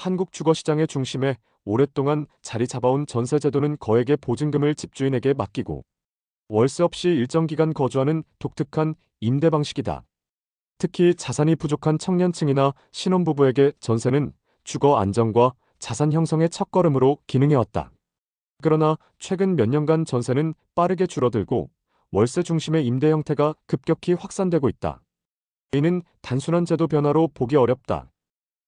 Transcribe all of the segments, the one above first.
한국 주거시장의 중심에 오랫동안 자리 잡아온 전세제도는 거액의 보증금을 집주인에게 맡기고 월세 없이 일정 기간 거주하는 독특한 임대 방식이다. 특히 자산이 부족한 청년층이나 신혼부부에게 전세는 주거 안정과 자산 형성의 첫걸음으로 기능해왔다. 그러나 최근 몇 년간 전세는 빠르게 줄어들고 월세 중심의 임대 형태가 급격히 확산되고 있다. 이는 단순한 제도 변화로 보기 어렵다.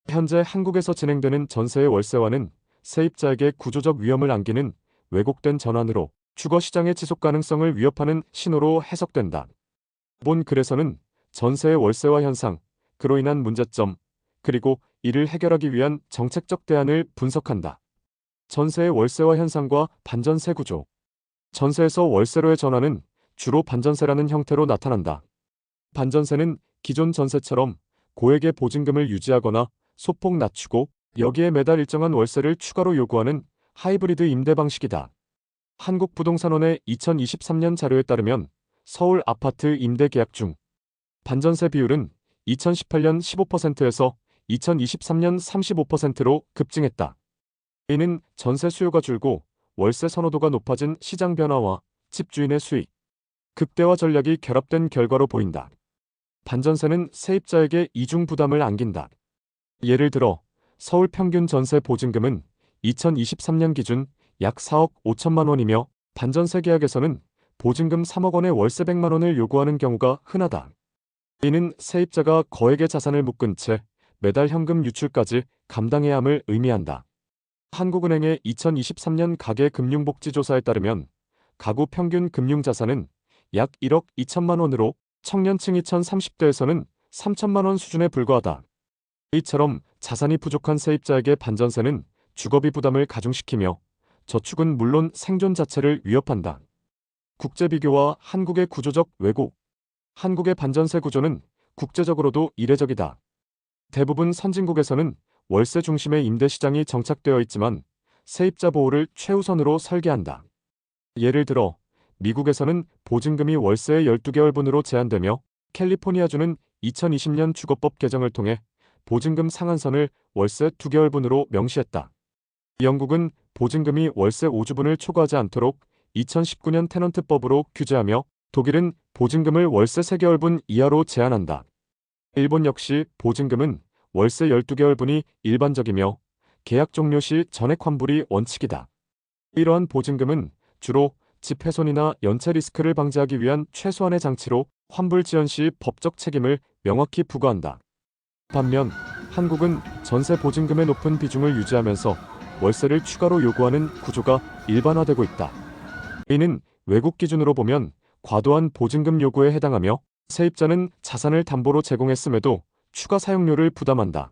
현재 한국에서 진행되는 전세의 월세화는 세입자에게 구조적 위험을 안기는 왜곡된 전환으로 주거시장의 지속 가능성을 위협하는 신호로 해석된다. 본 글에서는 전세의 월세화 현상, 그로 인한 문제점, 그리고 이를 해결하기 위한 정책적 대안을 분석한다. 전세의 월세화 현상과 반전세 구조. 전세에서 월세로의 전환은 주로 반전세라는 형태로 나타난다. 반전세는 기존 전세처럼 고액의 보증금을 유지하거나 소폭 낮추고 여기에 매달 일정한 월세를 추가로 요구하는 하이브리드 임대 방식이다. 한국부동산원의 2023년 자료에 따르면 서울 아파트 임대 계약 중 반전세 비율은 2018년 15%에서 2023년 35%로 급증했다. 이는 전세 수요가 줄고 월세 선호도가 높아진 시장 변화와 집주인의 수익, 극대화 전략이 결합된 결과로 보인다. 반전세는 세입자에게 이중 부담을 안긴다. 예를 들어 서울 평균 전세 보증금은 2023년 기준 약 4억 5천만 원이며 반전세 계약에서는 보증금 3억 원에 월세 100만 원을 요구하는 경우가 흔하다. 이는 세입자가 거액의 자산을 묶은 채 매달 현금 유출까지 감당해야 함을 의미한다. 한국은행의 2023년 가계금융복지조사에 따르면 가구 평균 금융자산은 약 1억 2천만 원으로 청년층 2030대에서는 3천만 원 수준에 불과하다. 이처럼 자산이 부족한 세입자에게 반전세는 주거비 부담을 가중시키며 저축은 물론 생존 자체를 위협한다. 국제 비교와 한국의 구조적 왜곡. 한국의 반전세 구조는 국제적으로도 이례적이다. 대부분 선진국에서는 월세 중심의 임대 시장이 정착되어 있지만 세입자 보호를 최우선으로 설계한다. 예를 들어 미국에서는 보증금이 월세의 12개월분으로 제한되며 캘리포니아주는 2020년 주거법 개정을 통해 보증금 상한선을 월세 2개월분으로 명시했다. 영국은 보증금이 월세 5주분을 초과하지 않도록 2019년 테넌트법으로 규제하며 독일은 보증금을 월세 3개월분 이하로 제한한다. 일본 역시 보증금은 월세 12개월분이 일반적이며 계약 종료 시 전액 환불이 원칙이다. 이러한 보증금은 주로 집 훼손이나 연체 리스크를 방지하기 위한 최소한의 장치로 환불 지연 시 법적 책임을 명확히 부과한다. 반면 한국은 전세 보증금의 높은 비중을 유지하면서 월세를 추가로 요구하는 구조가 일반화되고 있다. 이는 외국 기준으로 보면 과도한 보증금 요구에 해당하며 세입자는 자산을 담보로 제공했음에도 추가 사용료를 부담한다.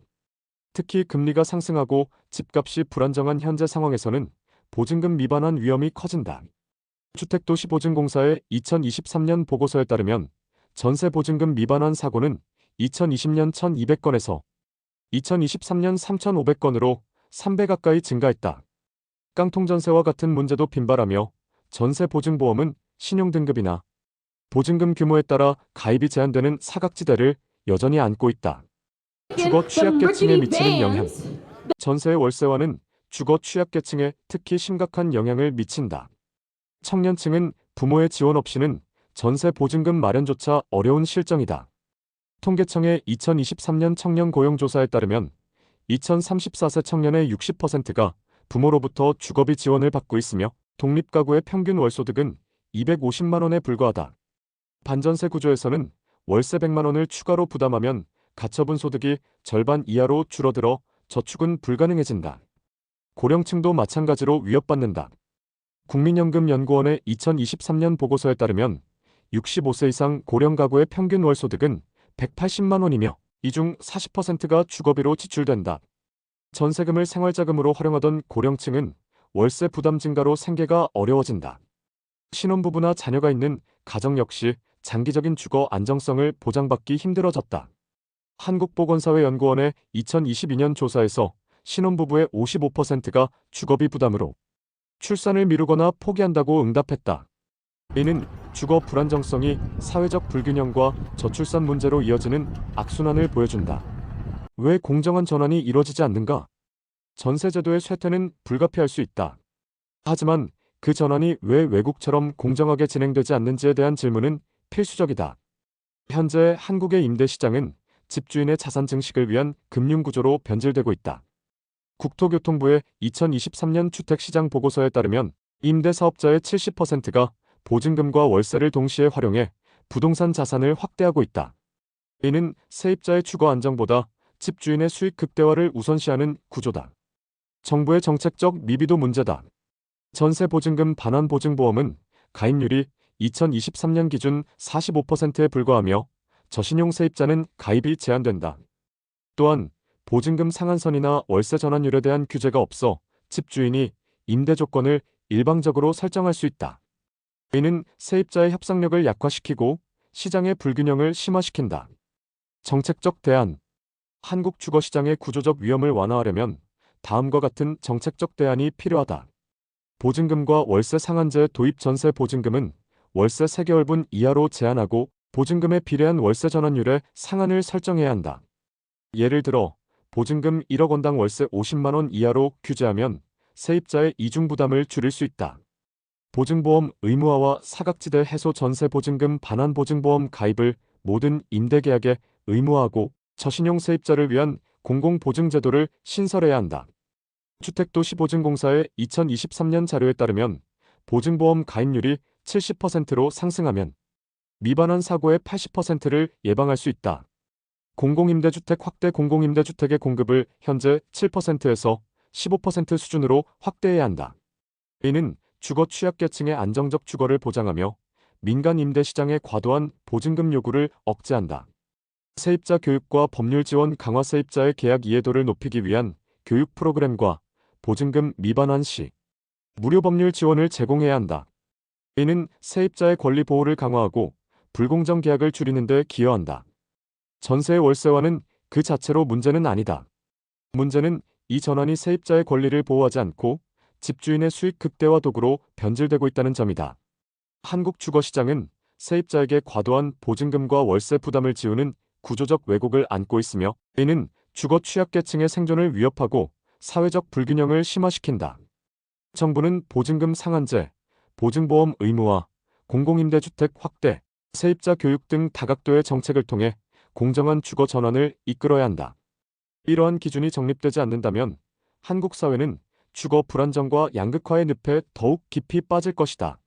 특히 금리가 상승하고 집값이 불안정한 현재 상황에서는 보증금 미반환 위험이 커진다. 주택도시보증공사의 2023년 보고서에 따르면 전세 보증금 미반환 사고는 2020년 1,200건에서 2023년 3,500건으로 3배 가까이 증가했다. 깡통전세와 같은 문제도 빈발하며 전세 보증보험은 신용등급이나 보증금 규모에 따라 가입이 제한되는 사각지대를 여전히 안고 있다. 주거 취약계층에 미치는 영향. 전세의 월세화는 주거 취약계층에 특히 심각한 영향을 미친다. 청년층은 부모의 지원 없이는 전세 보증금 마련조차 어려운 실정이다. 통계청의 2023년 청년 고용조사에 따르면 2034세 청년의 60%가 부모로부터 주거비 지원을 받고 있으며 독립가구의 평균 월소득은 250만 원에 불과하다. 반전세 구조에서는 월세 100만 원을 추가로 부담하면 가처분 소득이 절반 이하로 줄어들어 저축은 불가능해진다. 고령층도 마찬가지로 위협받는다. 국민연금연구원의 2023년 보고서에 따르면 65세 이상 고령 가구의 평균 월소득은 180만 원이며 이 중 40%가 주거비로 지출된다. 전세금을 생활자금으로 활용하던 고령층은 월세 부담 증가로 생계가 어려워진다. 신혼부부나 자녀가 있는 가정 역시 장기적인 주거 안정성을 보장받기 힘들어졌다. 한국보건사회연구원의 2022년 조사에서 신혼부부의 55%가 주거비 부담으로 출산을 미루거나 포기한다고 응답했다. 이는 주거 불안정성이 사회적 불균형과 저출산 문제로 이어지는 악순환을 보여준다. 왜 공정한 전환이 이뤄지지 않는가? 전세제도의 쇠퇴는 불가피할 수 있다. 하지만 그 전환이 왜 외국처럼 공정하게 진행되지 않는지에 대한 질문은 필수적이다. 현재 한국의 임대 시장은 집주인의 자산 증식을 위한 금융구조로 변질되고 있다. 국토교통부의 2023년 주택시장 보고서에 따르면 임대사업자의 70%가 보증금과 월세를 동시에 활용해 부동산 자산을 확대하고 있다. 이는 세입자의 주거 안정보다 집주인의 수익 극대화를 우선시하는 구조다. 정부의 정책적 미비도 문제다. 전세보증금 반환보증보험은 가입률이 2023년 기준 45%에 불과하며 저신용 세입자는 가입이 제한된다. 또한 보증금 상한선이나 월세 전환율에 대한 규제가 없어 집주인이 임대 조건을 일방적으로 설정할 수 있다. 이는 세입자의 협상력을 약화시키고 시장의 불균형을 심화시킨다. 정책적 대안. 한국 주거시장의 구조적 위험을 완화하려면 다음과 같은 정책적 대안이 필요하다. 보증금과 월세 상한제 도입. 전세 보증금은 월세 3개월분 이하로 제한하고 보증금에 비례한 월세 전환율에 상한을 설정해야 한다. 예를 들어 보증금 1억 원당 월세 50만 원 이하로 규제하면 세입자의 이중 부담을 줄일 수 있다. 보증보험 의무화와 사각지대 해소. 전세 보증금 반환 보증보험 가입을 모든 임대계약에 의무화하고 저신용 세입자를 위한 공공보증제도를 신설해야 한다. 주택도시보증공사의 2023년 자료에 따르면 보증보험 가입률이 70%로 상승하면 미반환 사고의 80%를 예방할 수 있다. 공공임대주택 확대. 공공임대주택의 공급을 현재 7%에서 15% 수준으로 확대해야 한다. 이는 주거 취약계층의 안정적 주거를 보장하며 민간 임대 시장의 과도한 보증금 요구를 억제한다. 세입자 교육과 법률 지원 강화. 세입자의 계약 이해도를 높이기 위한 교육 프로그램과 보증금 미반환 시 무료 법률 지원을 제공해야 한다. 이는 세입자의 권리 보호를 강화하고 불공정 계약을 줄이는 데 기여한다. 전세의 월세화는 그 자체로 문제는 아니다. 문제는 이 전환이 세입자의 권리를 보호하지 않고 집주인의 수익 극대화 도구로 변질되고 있다는 점이다. 한국 주거시장은 세입자에게 과도한 보증금과 월세 부담을 지우는 구조적 왜곡을 안고 있으며 이는 주거 취약계층의 생존을 위협하고 사회적 불균형을 심화시킨다. 정부는 보증금 상한제, 보증보험 의무화, 공공임대주택 확대, 세입자 교육 등 다각도의 정책을 통해 공정한 주거 전환을 이끌어야 한다. 이러한 기준이 정립되지 않는다면 한국 사회는 주거 불안정과 양극화의 늪에 더욱 깊이 빠질 것이다.